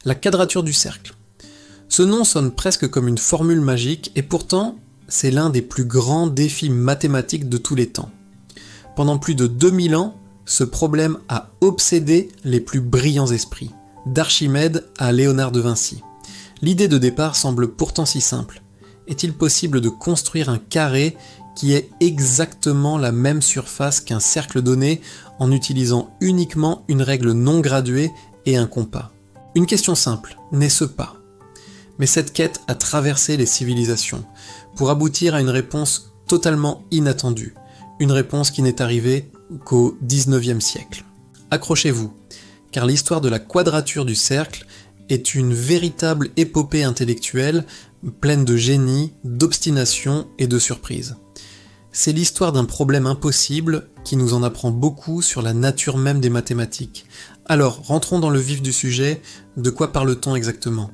La quadrature du cercle. Ce nom sonne presque comme une formule magique et pourtant, c'est l'un des plus grands défis mathématiques de tous les temps. Pendant plus de 2000 ans, ce problème a obsédé les plus brillants esprits, d'Archimède à Léonard de Vinci. L'idée de départ semble pourtant si simple. Est-il possible de construire un carré qui ait exactement la même surface qu'un cercle donné en utilisant uniquement une règle non graduée et un compas? Une question simple, n'est-ce pas? Mais cette quête a traversé les civilisations pour aboutir à une réponse totalement inattendue, une réponse qui n'est arrivée qu'au XIXe siècle. Accrochez-vous, car l'histoire de la quadrature du cercle est une véritable épopée intellectuelle pleine de génie, d'obstination et de surprise. C'est l'histoire d'un problème impossible qui nous en apprend beaucoup sur la nature même des mathématiques. Alors, rentrons dans le vif du sujet, de quoi parle-t-on exactement?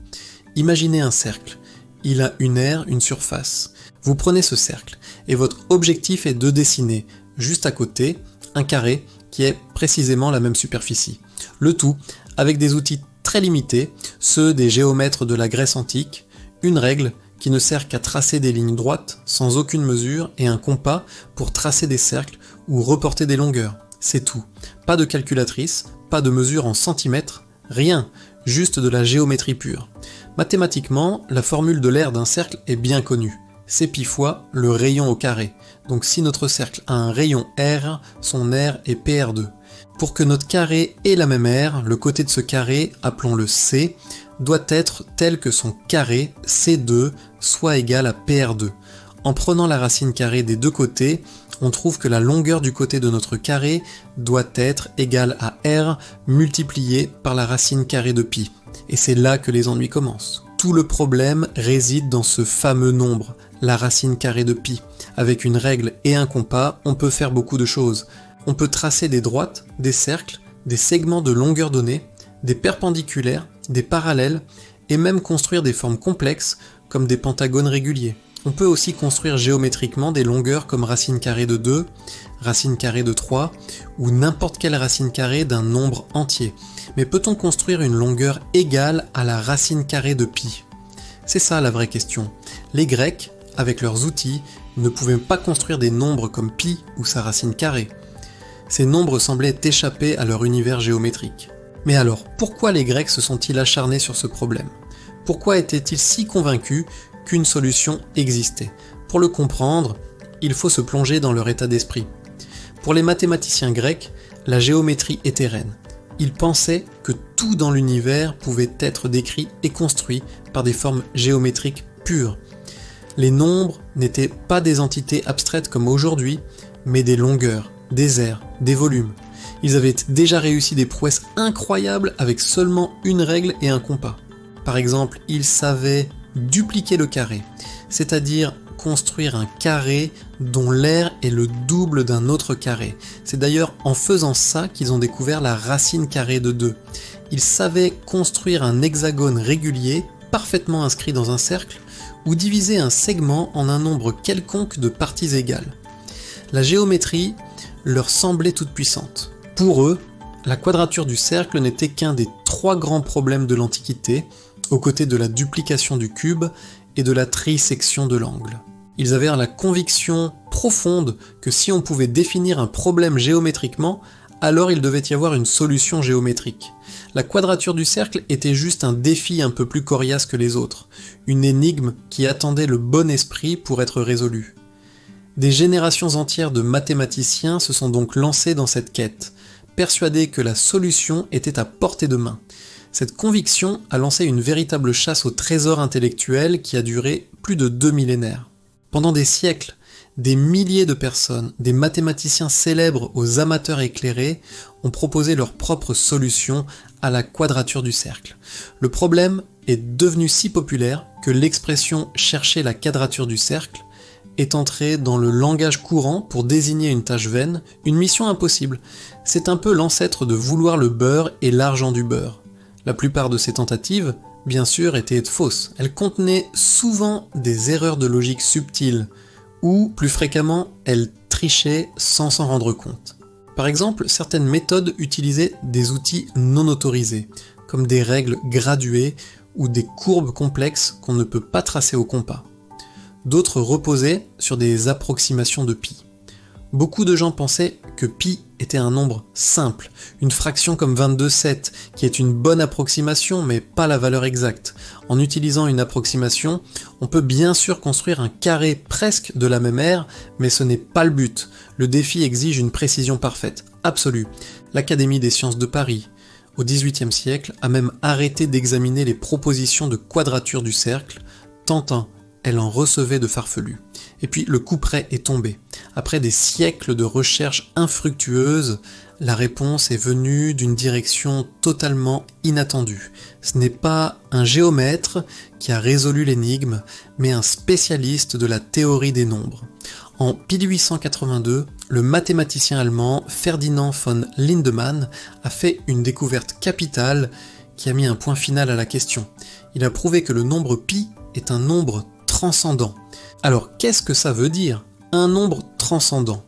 Imaginez un cercle. Il a une aire, une surface. Vous prenez ce cercle, et votre objectif est de dessiner, juste à côté, un carré qui est précisément la même superficie. Le tout avec des outils très limités, ceux des géomètres de la Grèce antique, une règle qui ne sert qu'à tracer des lignes droites sans aucune mesure et un compas pour tracer des cercles ou reporter des longueurs. C'est tout. Pas de calculatrice, pas de mesure en centimètres, rien, juste de la géométrie pure. Mathématiquement, la formule de l'aire d'un cercle est bien connue. C'est pi fois le rayon au carré. Donc si notre cercle a un rayon R, son aire est PR2. Pour que notre carré ait la même aire, le côté de ce carré, appelons-le C, doit être tel que son carré, C2, soit égal à PR2. En prenant la racine carrée des deux côtés, on trouve que la longueur du côté de notre carré doit être égale à R multiplié par la racine carrée de pi. Et c'est là que les ennuis commencent. Tout le problème réside dans ce fameux nombre, la racine carrée de pi. Avec une règle et un compas, on peut faire beaucoup de choses. On peut tracer des droites, des cercles, des segments de longueur donnée, des perpendiculaires, des parallèles, et même construire des formes complexes comme des pentagones réguliers. On peut aussi construire géométriquement des longueurs comme racine carrée de 2, racine carrée de 3, ou n'importe quelle racine carrée d'un nombre entier. Mais peut-on construire une longueur égale à la racine carrée de pi? C'est ça la vraie question. Les Grecs, avec leurs outils, ne pouvaient pas construire des nombres comme pi ou sa racine carrée. Ces nombres semblaient échapper à leur univers géométrique. Mais alors, pourquoi les Grecs se sont-ils acharnés sur ce problème? Pourquoi étaient-ils si convaincus qu'une solution existait? Pour le comprendre, il faut se plonger dans leur état d'esprit. Pour les mathématiciens grecs, la géométrie était reine. Ils pensaient que tout dans l'univers pouvait être décrit et construit par des formes géométriques pures. Les nombres n'étaient pas des entités abstraites comme aujourd'hui, mais des longueurs, des aires, des volumes. Ils avaient déjà réussi des prouesses incroyables avec seulement une règle et un compas. Par exemple, ils savaient dupliquer le carré, c'est-à-dire construire un carré dont l'aire est le double d'un autre carré. C'est d'ailleurs en faisant ça qu'ils ont découvert la racine carrée de 2. Ils savaient construire un hexagone régulier, parfaitement inscrit dans un cercle, ou diviser un segment en un nombre quelconque de parties égales. La géométrie leur semblait toute puissante. Pour eux, la quadrature du cercle n'était qu'un des 3 grands problèmes de l'Antiquité, aux côtés de la duplication du cube et de la trisection de l'angle. Ils avaient la conviction profonde que si on pouvait définir un problème géométriquement, alors il devait y avoir une solution géométrique. La quadrature du cercle était juste un défi un peu plus coriace que les autres, une énigme qui attendait le bon esprit pour être résolue. Des générations entières de mathématiciens se sont donc lancés dans cette quête, persuadés que la solution était à portée de main. Cette conviction a lancé une véritable chasse au trésor intellectuel qui a duré plus de 2 millénaires. Pendant des siècles, des milliers de personnes, des mathématiciens célèbres aux amateurs éclairés, ont proposé leur propre solution à la quadrature du cercle. Le problème est devenu si populaire que l'expression « chercher la quadrature du cercle » est entrée dans le langage courant pour désigner une tâche vaine, une mission impossible. C'est un peu l'ancêtre de vouloir le beurre et l'argent du beurre. La plupart de ces tentatives, bien sûr, étaient fausses. Elles contenaient souvent des erreurs de logique subtiles, ou, plus fréquemment, elles trichaient sans s'en rendre compte. Par exemple, certaines méthodes utilisaient des outils non autorisés, comme des règles graduées ou des courbes complexes qu'on ne peut pas tracer au compas. D'autres reposaient sur des approximations de pi. Beaucoup de gens pensaient que pi était un nombre simple, une fraction comme 22,7, qui est une bonne approximation mais pas la valeur exacte. En utilisant une approximation, on peut bien sûr construire un carré presque de la même aire, mais ce n'est pas le but. Le défi exige une précision parfaite, absolue. L'Académie des sciences de Paris, au XVIIIe siècle, a même arrêté d'examiner les propositions de quadrature du cercle, tant elle en recevait de farfelus. Et puis le coup près est tombé. Après des siècles de recherches infructueuses, la réponse est venue d'une direction totalement inattendue. Ce n'est pas un géomètre qui a résolu l'énigme, mais un spécialiste de la théorie des nombres. En 1882, le mathématicien allemand Ferdinand von Lindemann a fait une découverte capitale qui a mis un point final à la question. Il a prouvé que le nombre pi est un nombre transcendant. Alors qu'est-ce que ça veut dire, un nombre transcendant?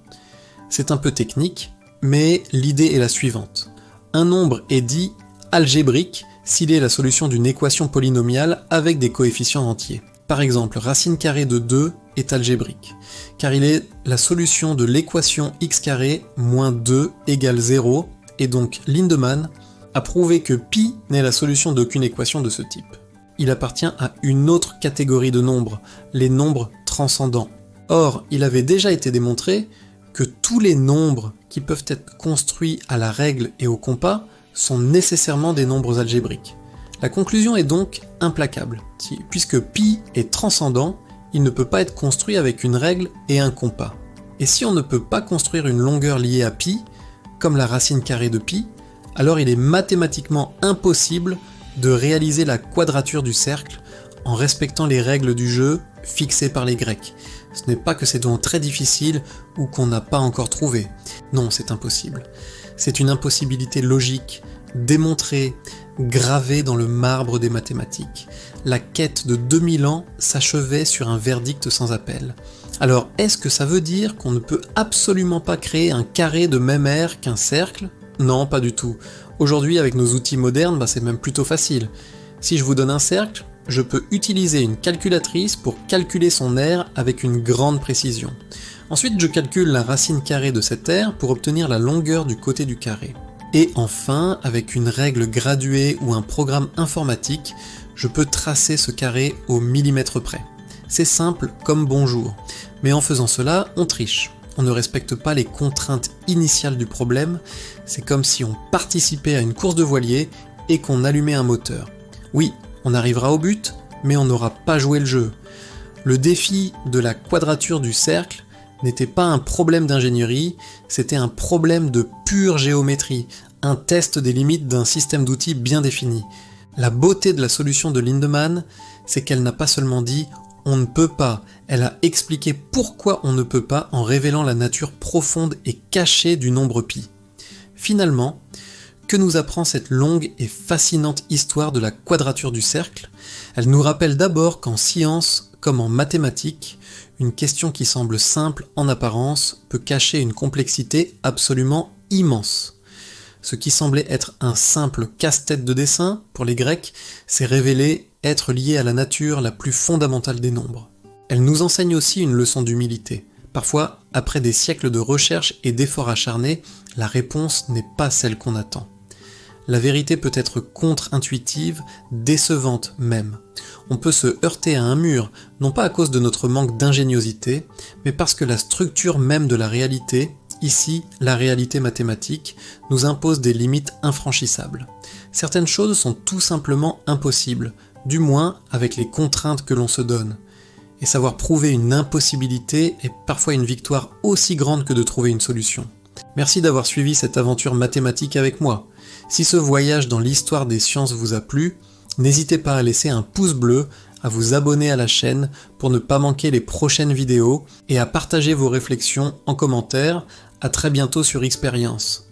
C'est un peu technique, mais l'idée est la suivante. Un nombre est dit algébrique s'il est la solution d'une équation polynomiale avec des coefficients entiers. Par exemple, racine carrée de 2 est algébrique, car il est la solution de l'équation x carré moins 2 égale 0, et donc Lindemann a prouvé que pi n'est la solution d'aucune équation de ce type. Il appartient à une autre catégorie de nombres, les nombres transcendants. Or, il avait déjà été démontré que tous les nombres qui peuvent être construits à la règle et au compas sont nécessairement des nombres algébriques. La conclusion est donc implacable. Puisque pi est transcendant, il ne peut pas être construit avec une règle et un compas. Et si on ne peut pas construire une longueur liée à pi, comme la racine carrée de pi, alors il est mathématiquement impossible de réaliser la quadrature du cercle en respectant les règles du jeu fixées par les Grecs. Ce n'est pas que c'est donc très difficile ou qu'on n'a pas encore trouvé. Non, c'est impossible. C'est une impossibilité logique, démontrée, gravée dans le marbre des mathématiques. La quête de 2000 ans s'achevait sur un verdict sans appel. Alors, est-ce que ça veut dire qu'on ne peut absolument pas créer un carré de même aire qu'un cercle? Non, pas du tout. Aujourd'hui, avec nos outils modernes, c'est même plutôt facile. Si je vous donne un cercle, je peux utiliser une calculatrice pour calculer son aire avec une grande précision. Ensuite, je calcule la racine carrée de cette aire pour obtenir la longueur du côté du carré. Et enfin, avec une règle graduée ou un programme informatique, je peux tracer ce carré au millimètre près. C'est simple comme bonjour. Mais en faisant cela, on triche. On ne respecte pas les contraintes initiales du problème, c'est comme si on participait à une course de voilier et qu'on allumait un moteur. Oui, on arrivera au but, mais on n'aura pas joué le jeu. Le défi de la quadrature du cercle n'était pas un problème d'ingénierie, c'était un problème de pure géométrie, un test des limites d'un système d'outils bien défini. La beauté de la solution de Lindemann, c'est qu'elle n'a pas seulement dit « on ne peut pas », elle a expliqué pourquoi on ne peut pas en révélant la nature profonde et cachée du nombre pi. Finalement, que nous apprend cette longue et fascinante histoire de la quadrature du cercle? Elle nous rappelle d'abord qu'en science, comme en mathématiques, une question qui semble simple en apparence peut cacher une complexité absolument immense. Ce qui semblait être un simple casse-tête de dessin pour les Grecs s'est révélé être lié à la nature la plus fondamentale des nombres. Elle nous enseigne aussi une leçon d'humilité. Parfois, après des siècles de recherche et d'efforts acharnés, la réponse n'est pas celle qu'on attend. La vérité peut être contre-intuitive, décevante même. On peut se heurter à un mur, non pas à cause de notre manque d'ingéniosité, mais parce que la structure même de la réalité, ici la réalité mathématique, nous impose des limites infranchissables. Certaines choses sont tout simplement impossibles, du moins avec les contraintes que l'on se donne. Et savoir prouver une impossibilité est parfois une victoire aussi grande que de trouver une solution. Merci d'avoir suivi cette aventure mathématique avec moi. Si ce voyage dans l'histoire des sciences vous a plu, n'hésitez pas à laisser un pouce bleu, à vous abonner à la chaîne pour ne pas manquer les prochaines vidéos et à partager vos réflexions en commentaire. À très bientôt sur Xpérience.